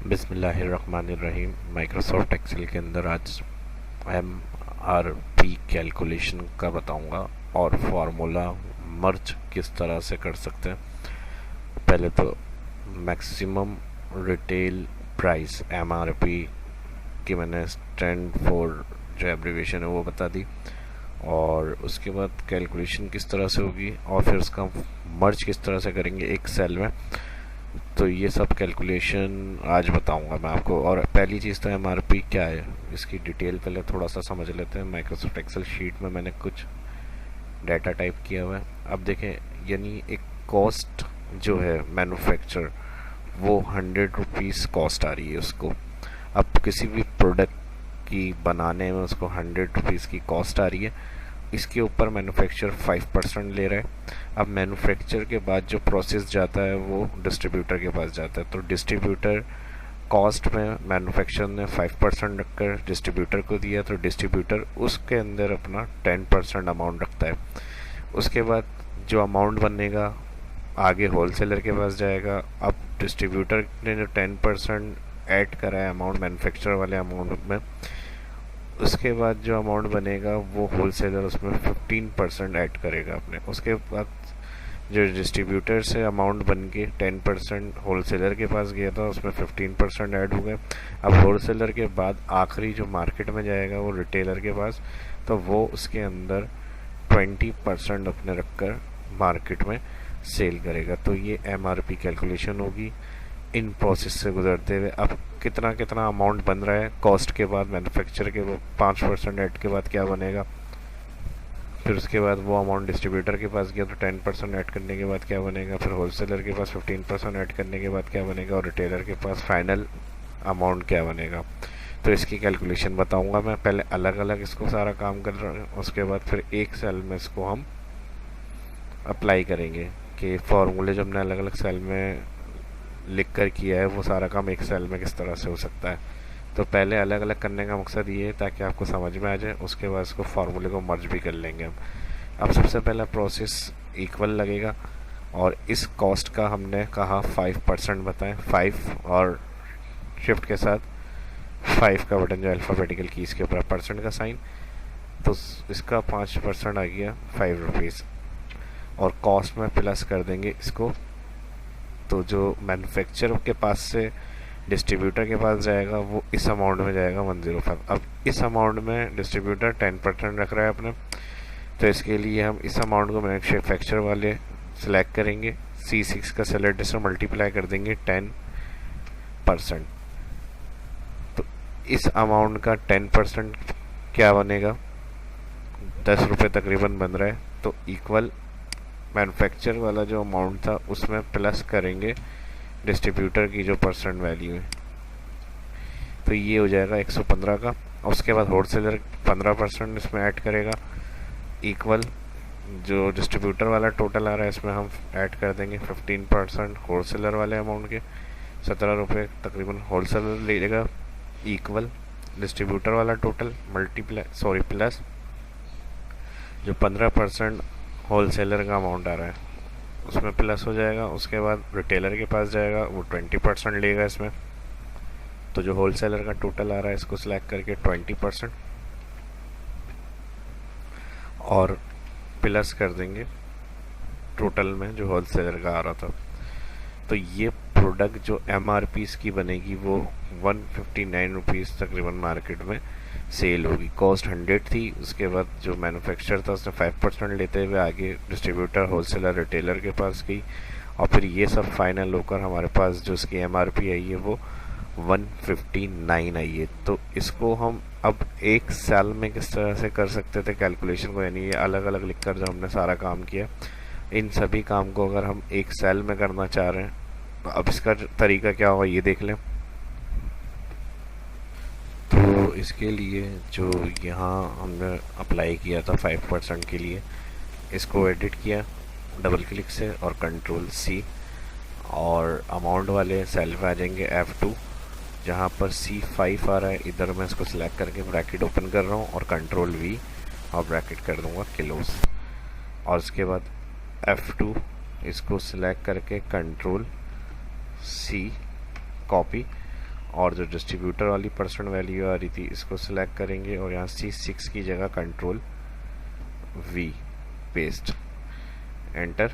बिस्मिल्लाहिर्रहमानिर्रहीम। Microsoft Excel के अंदर आज MRP कैलकुलेशन का बताऊंगा और फार्मूला मर्ज किस तरह से कर सकते हैं। पहले तो मैक्सिमम रिटेल प्राइस MRP की मैंने स्टैंड फॉर जो एब्रीविएशन है वो बता दी, और उसके बाद कैलकुलेशन किस तरह से होगी और फिर उसका मर्ज किस तरह से करेंगे एक सेल में। तो ये सब कैलकुलेशन आज बताऊंगा मैं आपको। और पहली चीज़ तो MRP क्या है, इसकी डिटेल पहले थोड़ा सा समझ लेते हैं। माइक्रोसॉफ्ट एक्सेल शीट में मैंने कुछ डाटा टाइप किया हुआ है। अब देखें, यानी एक कॉस्ट जो है मैन्युफैक्चर वो 100 रुपीज़ कॉस्ट आ रही है उसको। अब किसी भी प्रोडक्ट की बनाने में उसको 100 रुपीज़ की कॉस्ट आ रही है। इसके ऊपर मैन्युफैक्चर 5% ले रहा है। अब मैन्युफैक्चर के बाद जो प्रोसेस जाता है वो डिस्ट्रीब्यूटर के पास जाता है। तो डिस्ट्रीब्यूटर कॉस्ट में मैन्युफैक्चर ने 5% रखकर डिस्ट्रीब्यूटर को दिया, तो डिस्ट्रीब्यूटर उसके अंदर अपना 10% अमाउंट रखता है। उसके बाद जो अमाउंट बनेगा आगे होलसेलर के पास जाएगा। अब डिस्ट्रीब्यूटर ने जो 10% ऐड करा है अमाउंट मैन्युफैक्चर वाले अमाउंट में, उसके बाद जो अमाउंट बनेगा वो होलसेलर उसमें 15% ऐड करेगा अपने। उसके बाद जो डिस्ट्रीब्यूटर से अमाउंट बन के 10% होलसेलर के पास गया था उसमें 15% ऐड हो गए। अब होलसेलर के बाद आखिरी जो मार्केट में जाएगा वो रिटेलर के पास, तो वो उसके अंदर 20% अपने रखकर मार्केट में सेल करेगा। तो ये MRP कैलकुलेशन होगी इन प्रोसेस से गुजरते हुए। अब कितना कितना अमाउंट बन रहा है कॉस्ट के बाद मैन्युफैक्चर के, वो 5% ऐड के बाद क्या बनेगा। फिर उसके बाद वो अमाउंट डिस्ट्रीब्यूटर के पास गया तो 10% ऐड करने के बाद क्या बनेगा। फिर होलसेलर के पास 15% ऐड करने के बाद क्या बनेगा, और रिटेलर के पास फाइनल अमाउंट क्या बनेगा। तो इसकी कैलकुलेशन बताऊंगा मैं। पहले अलग अलग इसको सारा काम कर रहा हूँ, उसके बाद फिर एक सेल में इसको हम अप्लाई करेंगे कि फॉर्मूले जो हमने अलग अलग सेल में लिख कर किया है वो सारा काम एक सेल में किस तरह से हो सकता है। तो पहले अलग अलग करने का मकसद ये है ताकि आपको समझ में आ जाए, उसके बाद इसको फार्मूले को मर्ज भी कर लेंगे हम। अब सबसे पहला प्रोसेस इक्वल लगेगा, और इस कॉस्ट का हमने कहा 5% बताएं। 5 और शिफ्ट के साथ 5 का बटन जो अल्फ़ाबेटिकल कीज़ के ऊपर परसेंट का साइन, तो इसका 5% आ गया 5 रुपीज़, और कॉस्ट में प्लस कर देंगे इसको। तो जो मैन्युफैक्चर के पास से डिस्ट्रीब्यूटर के पास जाएगा वो इस अमाउंट में जाएगा 105। अब इस अमाउंट में डिस्ट्रीब्यूटर 10% रख रहा है अपने, तो इसके लिए हम इस अमाउंट को मैन्युफैक्चर वाले सेलेक्ट करेंगे, C6 का सेलेक्ट से मल्टीप्लाई कर देंगे 10%। तो इस अमाउंट का 10% क्या बनेगा, 10 रुपये तकरीबन बन रहा है। तो इक्वल मैन्युफैक्चर वाला जो अमाउंट था उसमें प्लस करेंगे डिस्ट्रीब्यूटर की जो परसेंट वैल्यू है, तो ये हो जाएगा 115 का। उसके बाद होलसेलर 15% इसमें ऐड करेगा, इक्वल जो डिस्ट्रीब्यूटर वाला टोटल आ रहा है इसमें हम ऐड कर देंगे 15% होलसेलर वाले अमाउंट के, 17 रुपये तकरीबन होलसेलर लेगा, इक्वल डिस्ट्रीब्यूटर वाला टोटल मल्टीप्लाई प्लस जो 15% होलसेलर का अमाउंट आ रहा है उसमें प्लस हो जाएगा। उसके बाद रिटेलर के पास जाएगा, वो 20% लेगा इसमें। तो जो होलसेलर का टोटल आ रहा है इसको सिलेक्ट करके 20% और प्लस कर देंगे टोटल में जो होलसेलर का आ रहा था। तो ये प्रोडक्ट जो MRP इसकी बनेगी वो 159 रुपीज़ तकरीबन मार्केट में सेल होगी। कॉस्ट 100 थी, उसके बाद जो मैन्युफैक्चर था उसने 5% लेते हुए आगे डिस्ट्रीब्यूटर होलसेलर रिटेलर के पास गई, और फिर ये सब फाइनल होकर हमारे पास जो इसकी MRP आई है वो 159 आई है। तो इसको हम अब एक साल में किस तरह से कर सकते थे कैलकुलेशन को, यानी ये अलग अलग लिख कर जो हमने सारा काम किया, इन सभी काम को अगर हम एक सेल में करना चाह रहे हैं तो अब इसका तरीका क्या होगा ये देख लें। तो इसके लिए जो यहाँ हमने अप्लाई किया था 5% के लिए, इसको एडिट किया डबल क्लिक से और Ctrl+C, और अमाउंट वाले सेल में आ जाएंगे F2 जहाँ पर C5 आ रहा है, इधर मैं इसको सिलेक्ट करके ब्रैकेट ओपन कर रहा हूँ और Ctrl+V और ब्रैकेट कर दूँगा किलोस, और उसके बाद F2 इसको सिलेक्ट करके Ctrl+C कॉपी और जो डिस्ट्रीब्यूटर वाली परसेंट वैल्यू आ रही थी इसको सिलेक्ट करेंगे और यहाँ C6 की जगह कंट्रोल V पेस्ट, एंटर।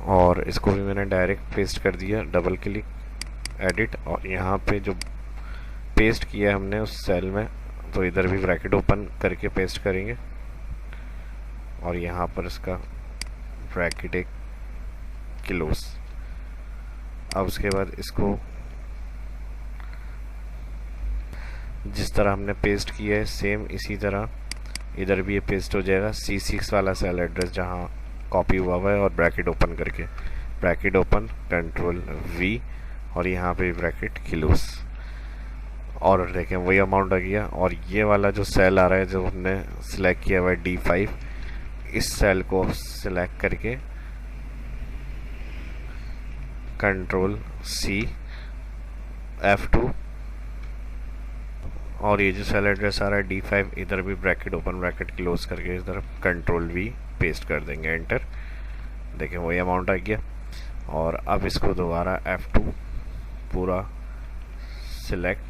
और इसको भी मैंने डायरेक्ट पेस्ट कर दिया, डबल क्लिक, एडिट, और यहाँ पे जो पेस्ट किया है हमने उस सेल में, तो इधर भी ब्रैकेट ओपन करके पेस्ट करेंगे और यहाँ पर इसका ब्रैकेट एक क्लोज। अब उसके बाद इसको जिस तरह हमने पेस्ट किया है सेम इसी तरह इधर भी ये पेस्ट हो जाएगा। C6 वाला सेल एड्रेस जहाँ कॉपी हुआ है और ब्रैकेट ओपन करके, ब्रैकेट ओपन, कंट्रोल V, और यहाँ पे ब्रैकेट क्लोज। और देखें वही अमाउंट आ गया। और ये वाला जो सेल आ रहा है जो हमने सिलेक्ट किया हुआ है D5, इस सेल को सिलेक्ट करके कंट्रोल C, F2, और ये जो सेल एड्रेस आ रहा है D5, इधर भी ब्रैकेट ओपन ब्रैकेट क्लोज करके इधर कंट्रोल V पेस्ट कर देंगे, एंटर। देखें वही अमाउंट आ गया। और अब इसको दोबारा F2 पूरा select,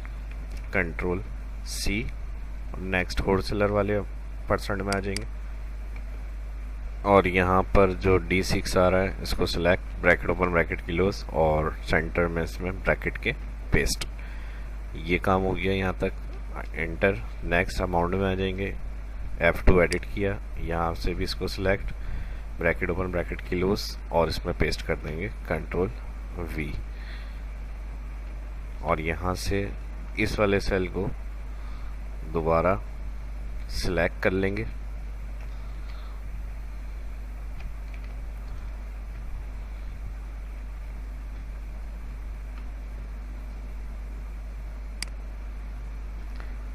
control C, next wholesaler वाले परसेंट में आ जाएंगे। और यहाँ पर जो D6 आ रहा है इसको select, bracket open bracket close, और सेंटर में इसमें ब्रैकेट के पेस्ट। ये काम हो गया यहाँ तक, एंटर। नेक्स्ट अमाउंट में आ जाएंगे, F2 एडिट किया, यहाँ से भी इसको select, bracket open bracket close, और इसमें पेस्ट कर देंगे कंट्रोल V। और यहाँ से इस वाले सेल को दोबारा सिलेक्ट कर लेंगे,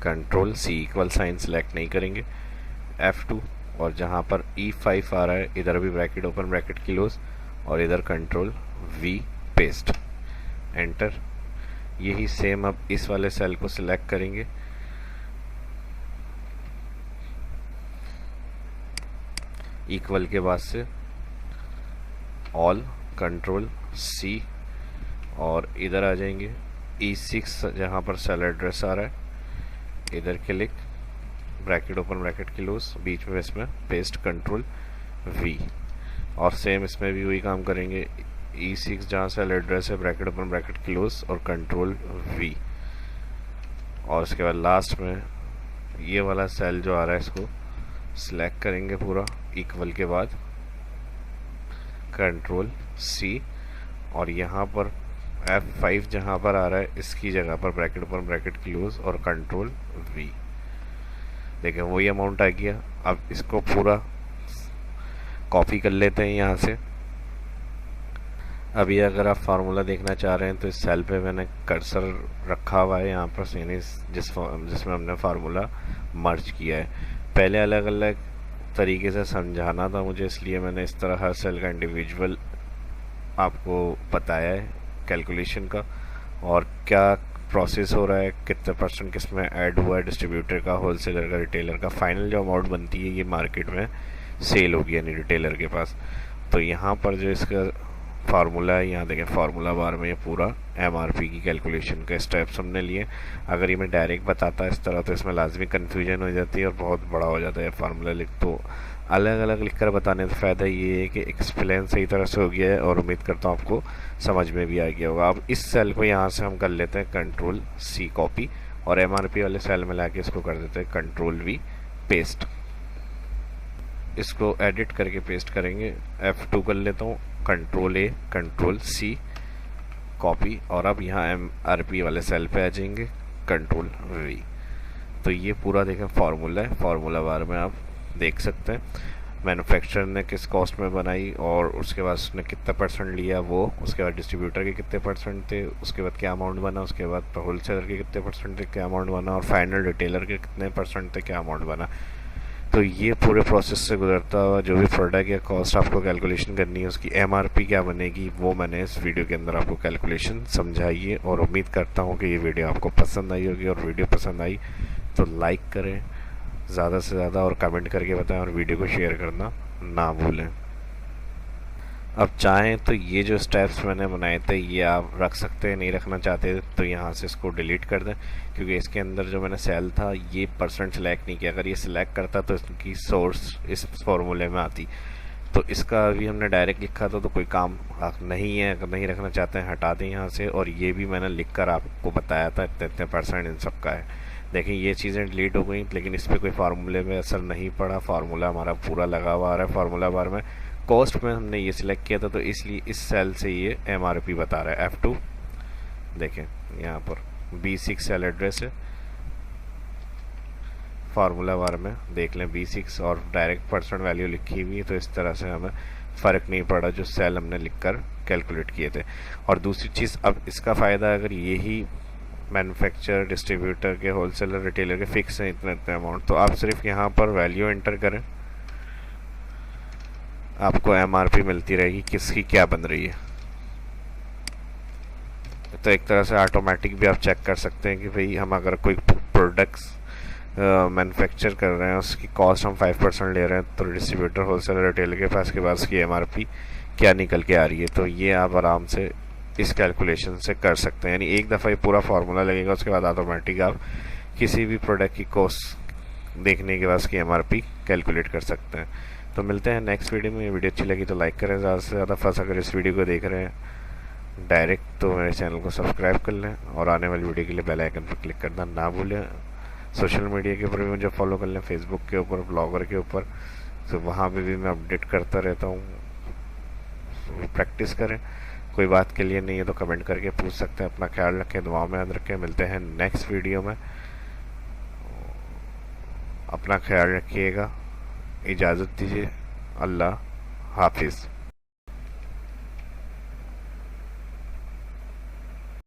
control C equal sign select नहीं करेंगे, F2, और जहाँ पर E5 आ रहा है इधर भी ब्रैकेट ओपन ब्रैकेट क्लोज, और इधर कंट्रोल V पेस्ट, एंटर। यही सेम अब इस वाले सेल को सिलेक्ट करेंगे, इक्वल के बाद से ऑल, कंट्रोल C, और इधर आ जाएंगे E6 जहाँ पर सेल एड्रेस आ रहा है, इधर click, bracket open bracket close, बीच में इसमें पेस्ट, कंट्रोल V। और सेम इसमें भी वही काम करेंगे, E6 जहाँ सेल एड्रेस है, ब्रैकेट ओपन ब्रैकेट क्लोज और कंट्रोल V। और उसके बाद लास्ट में ये वाला सेल जो आ रहा है इसको सिलेक्ट करेंगे पूरा, इक्वल के बाद कंट्रोल C, और यहाँ पर F5 जहाँ पर आ रहा है इसकी जगह पर ब्रैकेट ओपन ब्रैकेट क्लोज और कंट्रोल V। देखिए वही अमाउंट आ गया। अब इसको पूरा कॉपी कर लेते हैं यहाँ से। अभी अगर आप फार्मूला देखना चाह रहे हैं तो इस सेल पे मैंने कर्सर रखा हुआ है यहाँ पर, जिसमें हमने फार्मूला मर्ज किया है। पहले अलग अलग तरीके से समझाना था मुझे, इसलिए मैंने इस तरह हर सेल का इंडिविजुअल आपको बताया है कैलकुलेशन का, और क्या प्रोसेस हो रहा है, कितने परसेंट किस में ऐड हुआ है, डिस्ट्रीब्यूटर का, होलसेलर का, रिटेलर का, फाइनल जो अमाउंट बनती है ये मार्केट में सेल होगी यानी रिटेलर के पास। तो यहाँ पर जो इसका फार्मूला है, यहाँ देखें फार्मूला बार में ये पूरा MRP की कैलकुलेशन का स्टेप्स हमने लिए। अगर ये मैं डायरेक्ट बताता इस तरह तो इसमें लाजमी कन्फ्यूजन हो जाती है और बहुत बड़ा हो जाता है फार्मूला लिख। तो अलग अलग लिख कर बताने से फ़ायदा ये है कि एक्सप्लेन सही तरह से हो गया है, और उम्मीद करता हूँ आपको समझ में भी आ गया होगा। अब इस सेल को यहाँ से हम कर लेते हैं कंट्रोल C कॉपी, और MRP वाले सेल में लाके इसको कर देते हैं कंट्रोल V पेस्ट। इसको एडिट करके पेस्ट करेंगे, F2 कर लेता हूँ, control A, control C copy, और अब यहाँ MRP वाले सेल पे आ जाएंगे, कंट्रोल V। तो ये पूरा देखें फार्मूला है, फार्मूला बार में आप देख सकते हैं मैन्युफैक्चरर ने किस कॉस्ट में बनाई, और उसके बाद उसने कितना परसेंट लिया वो, उसके बाद डिस्ट्रीब्यूटर के कितने परसेंट थे, उसके बाद क्या अमाउंट बना, उसके बाद होलसेलर के कितने परसेंट थे, क्या अमाउंट बना, और फाइनल रिटेलर के कितने परसेंट थे, क्या अमाउंट बना। तो ये पूरे प्रोसेस से गुजरता हुआ जो भी प्रोडक्ट या कॉस्ट आपको कैलकुलेशन करनी है उसकी MRP क्या बनेगी, वो मैंने इस वीडियो के अंदर आपको कैलकुलेशन समझाई है। और उम्मीद करता हूँ कि ये वीडियो आपको पसंद आई होगी, और वीडियो पसंद आई तो लाइक करें ज़्यादा से ज़्यादा, और कमेंट करके बताएं, और वीडियो को शेयर करना ना भूलें। अब चाहें तो ये जो स्टेप्स मैंने बनाए थे ये आप रख सकते हैं, नहीं रखना चाहते तो यहाँ से इसको डिलीट कर दें, क्योंकि इसके अंदर जो मैंने सेल था ये परसेंट सेलेक्ट नहीं किया। अगर ये सिलेक्ट करता तो इसकी सोर्स इस फॉर्मूले में आती। तो इसका अभी हमने डायरेक्ट लिखा था तो कोई काम नहीं है, अगर नहीं रखना चाहते हैं हटा दें यहाँ से। और ये भी मैंने लिख कर आपको बताया था इतने इतने परसेंट इन सब का है। देखिए ये चीज़ें डिलीट हो गई, लेकिन इस पर कोई फार्मूले में असर नहीं पड़ा। फार्मूला हमारा पूरा लगा हुआ आ रहा है फार्मूला बार में। कॉस्ट में हमने ये सिलेक्ट किया था तो इसलिए इस सेल से ये MRP बता रहा है F2। देखें यहाँ पर B6 सेल एड्रेस है, फार्मूला बार में देख लें B6 और डायरेक्ट परसेंट वैल्यू लिखी हुई है। तो इस तरह से हमें फ़र्क नहीं पड़ा जो सेल हमने लिखकर कैलकुलेट किए थे। और दूसरी चीज़, अब इसका फ़ायदा अगर यही मैन्युफैक्चरर, डिस्ट्रीब्यूटर के, होलसेलर, रिटेलर के फिक्स हैं इतने इतने अमाउंट, तो आप सिर्फ यहाँ पर वैल्यू एंटर करें, आपको MRP मिलती रहेगी किसकी क्या बन रही है। तो एक तरह से ऑटोमेटिक भी आप चेक कर सकते हैं कि भाई हम अगर कोई प्रोडक्ट्स मैन्युफैक्चर कर रहे हैं, उसकी कॉस्ट हम 5% ले रहे हैं, तो डिस्ट्रीब्यूटर, होलसेलर, रिटेलर के पास उसकी MRP क्या निकल के आ रही है। तो ये आप आराम से इस कैलकुलेशन से कर सकते हैं। यानी एक दफ़ा ये पूरा फार्मूला लगेगा, उसके बाद ऑटोमेटिक आप किसी भी प्रोडक्ट की कॉस्ट देखने के बाद उसकी MRP कैलकुलेट कर सकते हैं। तो मिलते हैं नेक्स्ट वीडियो में। वीडियो अच्छी लगी तो लाइक करें ज़्यादा से ज़्यादा। फर्स्ट अगर इस वीडियो को देख रहे हैं डायरेक्ट तो मेरे चैनल को सब्सक्राइब कर लें और आने वाली वीडियो के लिए बेल आइकन पर क्लिक करना ना भूलें। सोशल मीडिया के ऊपर भी मुझे फॉलो कर लें, फेसबुक के ऊपर, ब्लॉगर के ऊपर, तो वहाँ पे भी मैं अपडेट करता रहता हूँ। प्रैक्टिस करें, कोई बात के लिए नहीं है तो कमेंट करके पूछ सकते हैं। अपना ख्याल रखें, दुआ में याद रखें। मिलते हैं नेक्स्ट वीडियो में। अपना ख्याल रखिएगा, इजाज़त दीजिए, अल्लाह हाफिज़।